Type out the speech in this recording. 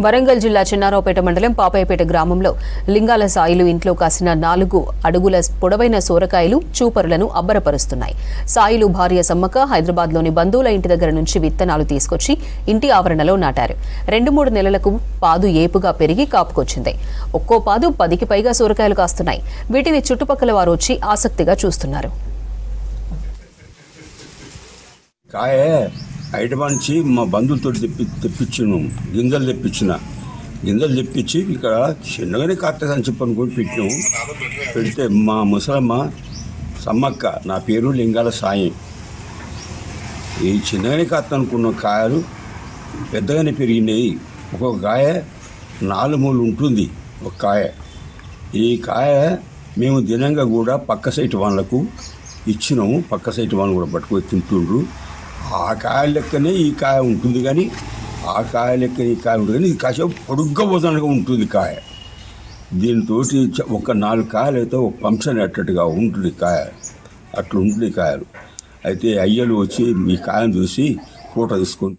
వరంగల్ జిల్లా చిన్నారావుపేట మండలం పాపాయపేట గ్రామంలో లింగాల సాయిలు ఇంట్లో కాసిన 4 అడుగుల పొడవైన సోరకాయలు చూపరులను అబ్బరపరుస్తున్నాయి. సాయిలు భార్య సమ్మక్క హైదరాబాద్లోని బంధువుల ఇంటి దగ్గర నుంచి విత్తనాలు తీసుకొచ్చి ఇంటి ఆవరణలో నాటారు. 2-3 నెలలకు పాదు ఏపుగా పెరిగి కాపుకొచ్చింది. ఒక్కో పాదు 10కి పైగా సోరకాయలు కాస్తున్నాయి. వీటిని చుట్టుపక్కల వారు వచ్చి ఆసక్తిగా చూస్తున్నారు. హైదరాబాద్ నుంచి మా బంధువులతో తెప్పించాను. గింజలు తెప్పించి ఇక్కడ చిన్నగానే కాస్తని చెప్పని కూడా పెట్టినాము. పెడితే మా ముసలమ్మ సమ్మక్క, నా పేరు లింగాల సాయి, ఈ చిన్నగానే కాస్తనుకున్న కాయలు పెద్దగానే పెరిగినాయి. ఒక్కొక్క కాయ 4 మూలు ఉంటుంది ఒక కాయ. ఈ కాయ మేము దినంగా కూడా పక్క సైట్ వాళ్ళకు ఇచ్చినాము. పక్క సైట్ వాళ్ళు కూడా పట్టుకొని తింటుండ్రు. ఆ కాయ లెక్కనే ఈ కాయ ఉంటుంది, కానీ ఆ కాయ లెక్కనే ఈ కాయ ఉంటుంది, కానీ ఇది కాసేపు పొడుగ్గా వదనగా ఉంటుంది కాయ. దీంతో ఒక 4 కాయలు అయితే ఒక ఫంక్షన్ అట్టట్టుగా ఉంటుంది కాయ, అట్లా ఉంటుంది కాయలు. అయితే అయ్యలు వచ్చి ఈ కాయను చూసి ఫోటో తీసుకొని